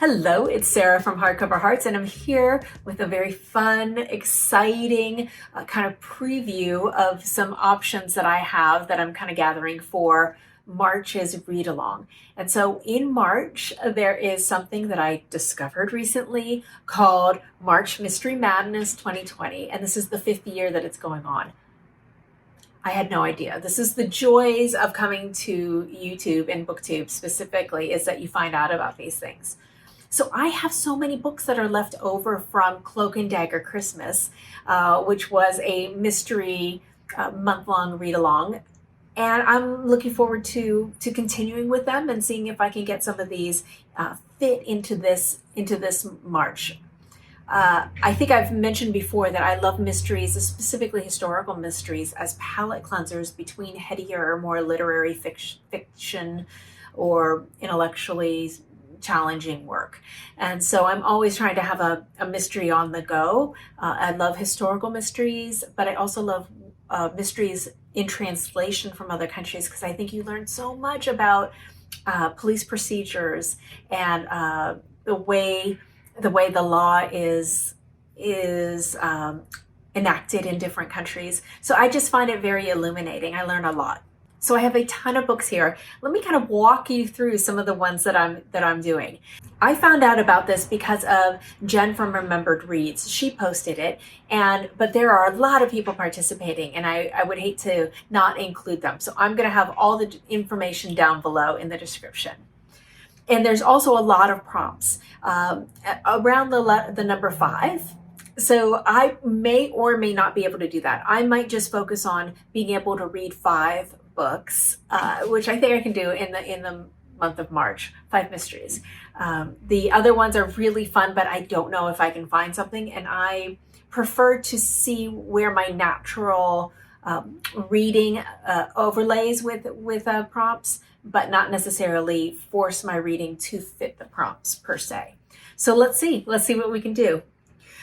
Hello, it's Sarah from Hardcover Hearts, and I'm here with a very fun, exciting kind of preview of some options that I have that I'm kind of gathering for March's read along. And so in March, there is something that I discovered recently called March Mystery Madness 2020, and this is the 5th year that it's going on. I had no idea. This is the joys of coming to YouTube and BookTube specifically, is that you find out about these things. So I have so many books that are left over from Cloak and Dagger Christmas, which was a mystery month-long read-along. And I'm looking forward to continuing with them and seeing if I can get some of these fit into this March. I think I've mentioned before that I love mysteries, specifically historical mysteries, as palate cleansers between headier, more literary fiction or intellectually challenging work. And so I'm always trying to have a mystery on the go. I love historical mysteries, but I also love mysteries in translation from other countries, because I think you learn so much about police procedures and the way the law is enacted in different countries. So I just find it very illuminating. I learn a lot. So I have a ton of books here. Let me kind of walk you through some of the ones that I'm doing. I found out about this because of Jen from Remembered Reads. She posted it, but there are a lot of people participating, and I would hate to not include them. So I'm going to have all the information down below in the description. And there's also a lot of prompts around the number 5. So I may or may not be able to do that. I might just focus on being able to read 5 books, which I think I can do in the month of March, 5 mysteries. The other ones are really fun, but I don't know if I can find something, and I prefer to see where my natural reading overlays with prompts, but not necessarily force my reading to fit the prompts per se. So let's see what we can do.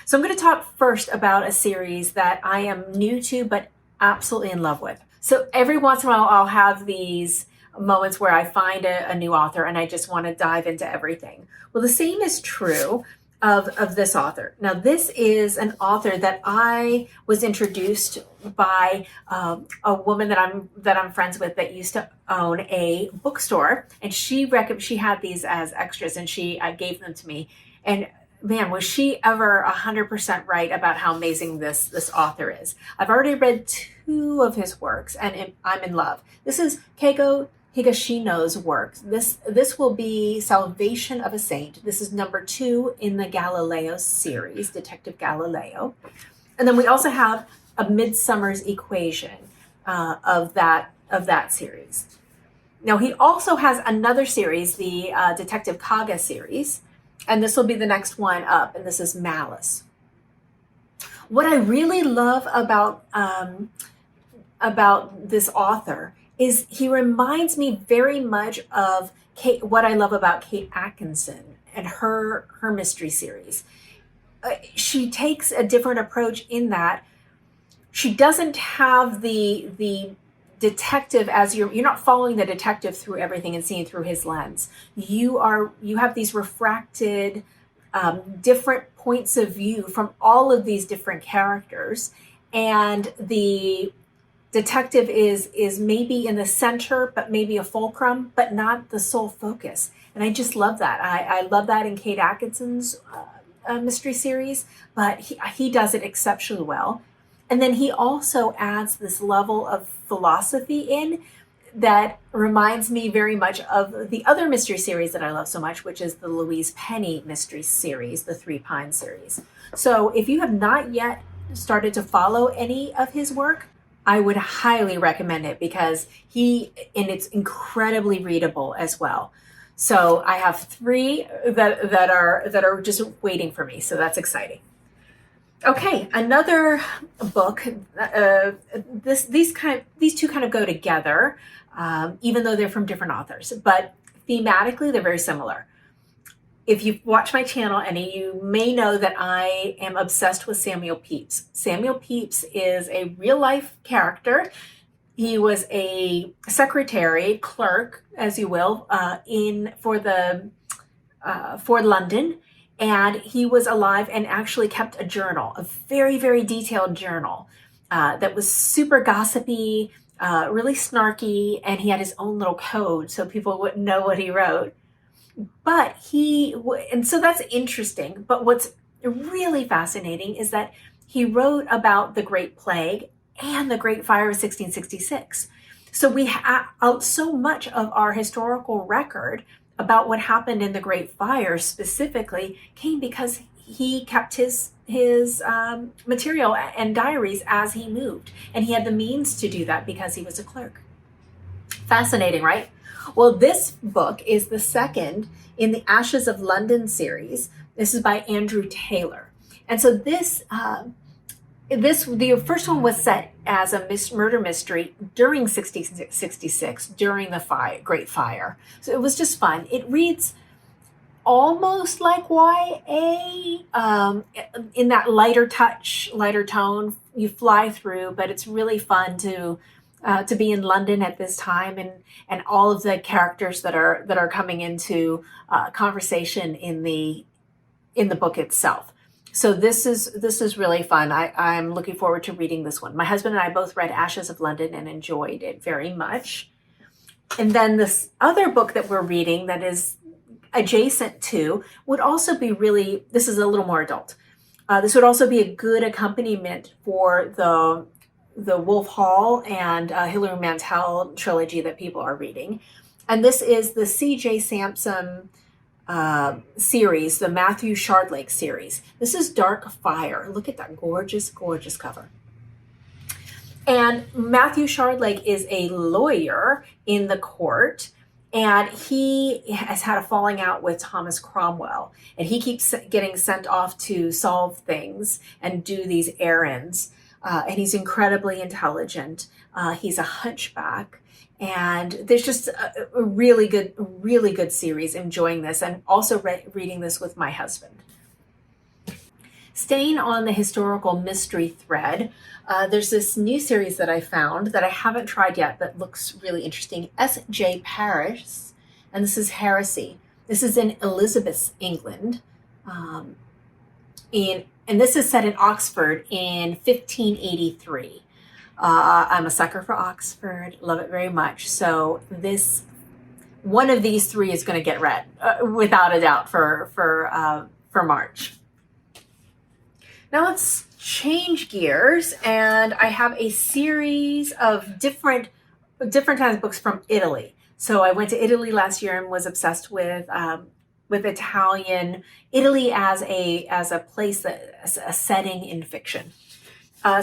So I'm going to talk first about a series that I am new to, but absolutely in love with. So every once in a while, I'll have these moments where I find a new author and I just want to dive into everything. Well, the same is true of this author. Now, this is an author that I was introduced by a woman that I'm friends with that used to own a bookstore, and she had these as extras, and she gave them to me. And man, was she ever 100% right about how amazing this author is. I've already read 2 of his works, and I'm in love. This is Keigo Higashino's work. This will be Salvation of a Saint. This is number 2 in the Galileo series, Detective Galileo. And then we also have A Midsummer's Equation of that series. Now, he also has another series, the Detective Kaga series, and this will be the next one up, and this is Malice. What I really love about this author is he reminds me very much of what I love about Kate Atkinson and her mystery series. She takes a different approach in that she doesn't have the detective as you're not following the detective through everything and seeing through his lens. You have these refracted different points of view from all of these different characters, and the detective is maybe in the center, but maybe a fulcrum, but not the sole focus. And I just love that. I love that in Kate Atkinson's mystery series, but he does it exceptionally well. And then he also adds this level of philosophy in that reminds me very much of the other mystery series that I love so much, which is the Louise Penny mystery series, the 3 Pines series. So if you have not yet started to follow any of his work, I would highly recommend it, because it's incredibly readable as well. So I have 3 that are just waiting for me. So that's exciting. Okay, another book. These 2 kind of go together, even though they're from different authors, but thematically they're very similar. If you've watched my channel, any, you may know that I am obsessed with Samuel Pepys. Samuel Pepys is a real life character. He was a secretary, clerk, as you will, for the for London, and he was alive and actually kept a journal, a very, very detailed journal that was super gossipy, really snarky, and he had his own little code so people wouldn't know what he wrote. But and so that's interesting. But what's really fascinating is that he wrote about the Great Plague and the Great Fire of 1666. So we have so much of our historical record about what happened in the Great Fire specifically came because he kept his material and diaries as he moved, and he had the means to do that because he was a clerk. Fascinating, right? Well, this book is the second in the Ashes of London series. This is by Andrew Taylor, and so the first one was set as a murder mystery during 1666, during the Great Fire. So it was just fun. It reads almost like YA, in that lighter tone. You fly through, but it's really fun to be in London at this time, and all of the characters that are coming into conversation in the book itself. So this is really fun. I'm looking forward to reading this one. My husband and I both read Ashes of London and enjoyed it very much. And then this other book that we're reading that is adjacent to would also be this is a little more adult. This would also be a good accompaniment for the Wolf Hall and Hilary Mantel trilogy that people are reading. And this is the C.J. Sampson series, the Matthew Shardlake series. This is Dark Fire. Look at that gorgeous, gorgeous cover. And Matthew Shardlake is a lawyer in the court, and he has had a falling out with Thomas Cromwell, and he keeps getting sent off to solve things and do these errands. And he's incredibly intelligent. He's a hunchback. And there's just a really good series. Enjoying this, and also reading this with my husband. Staying on the historical mystery thread, there's this new series that I found that I haven't tried yet, but looks really interesting. S.J. Paris, and this is Heresy. This is in Elizabeth's England, and this is set in Oxford in 1583. I'm a sucker for Oxford, love it very much. So one of these three is going to get read without a doubt for March. Now let's change gears, and I have a series of different kinds of books from Italy. So I went to Italy last year and was obsessed with Italy as a place, a setting in fiction.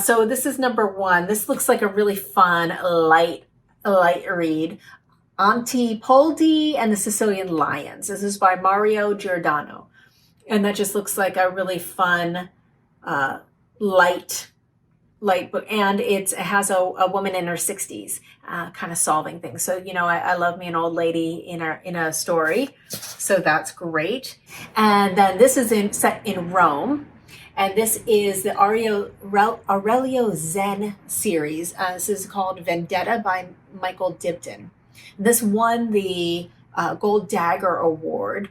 So this is number one. This looks like a really fun, light read. Antipoldi and the Sicilian Lions. This is by Mario Giordano. And that just looks like a really fun, light book. And it has a woman in her 60s kind of solving things. So, I love me an old lady in a story. So that's great. And then this is set in Rome. And this is the Aurelio Zen series. This is called Vendetta by Michael Dibdin. This won the Gold Dagger Award.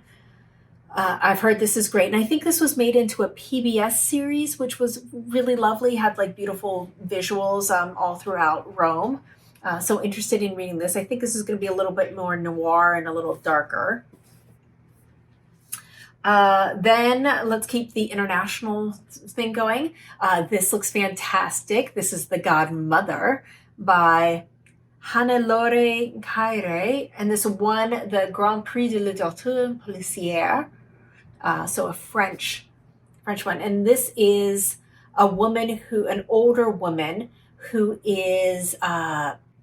I've heard this is great. And I think this was made into a PBS series, which was really lovely, had like beautiful visuals all throughout Rome. So interested in reading this. I think this is going to be a little bit more noir and a little darker. Then let's keep the international thing going. This looks fantastic. This is The Godmother by Hannelore Caire, and this won the Grand Prix de Littérature Policière, so a French one. And this is an older woman who is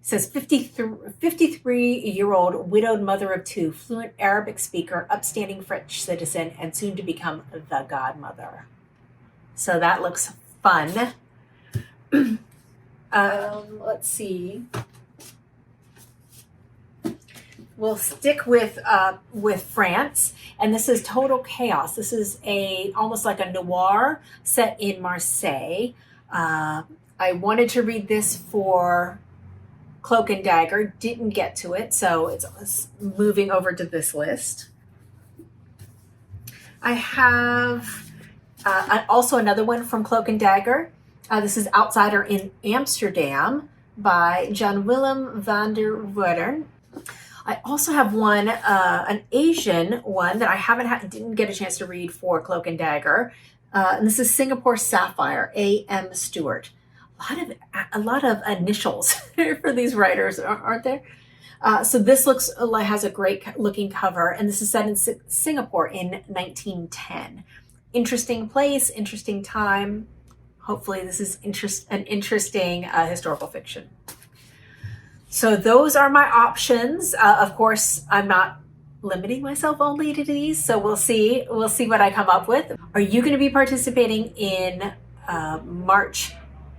says 53-year-old widowed mother of two, fluent Arabic speaker, upstanding French citizen, and soon to become the godmother. So that looks fun. Let's see. We'll stick with France, and this is Total Chaos. This is almost like a noir set in Marseille. I wanted to read this for Cloak and Dagger, didn't get to it, so it's moving over to this list. I have also another one from Cloak and Dagger. This is Outsider in Amsterdam by Jan Willem van der Wouderen. I also have one, an Asian one that I didn't get a chance to read for Cloak and Dagger. And this is Singapore Sapphire, A.M. Stewart. A lot of initials for these writers, aren't there? So this has a great looking cover, and this is set in Singapore in 1910. Interesting place, interesting time. Hopefully this is an interesting historical fiction. So those are my options. Of course, I'm not limiting myself only to these, so we'll see what I come up with. Are you going to be participating in March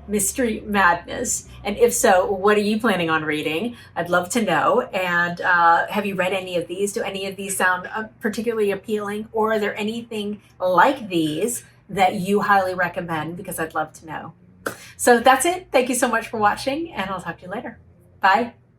Mystery Madness? And if so, what are you planning on reading? I'd love to know. And have you read any of these? Do any of these sound particularly appealing? Or are there anything like these that you highly recommend? Because I'd love to know. So that's it. Thank you so much for watching, and I'll talk to you later. Bye.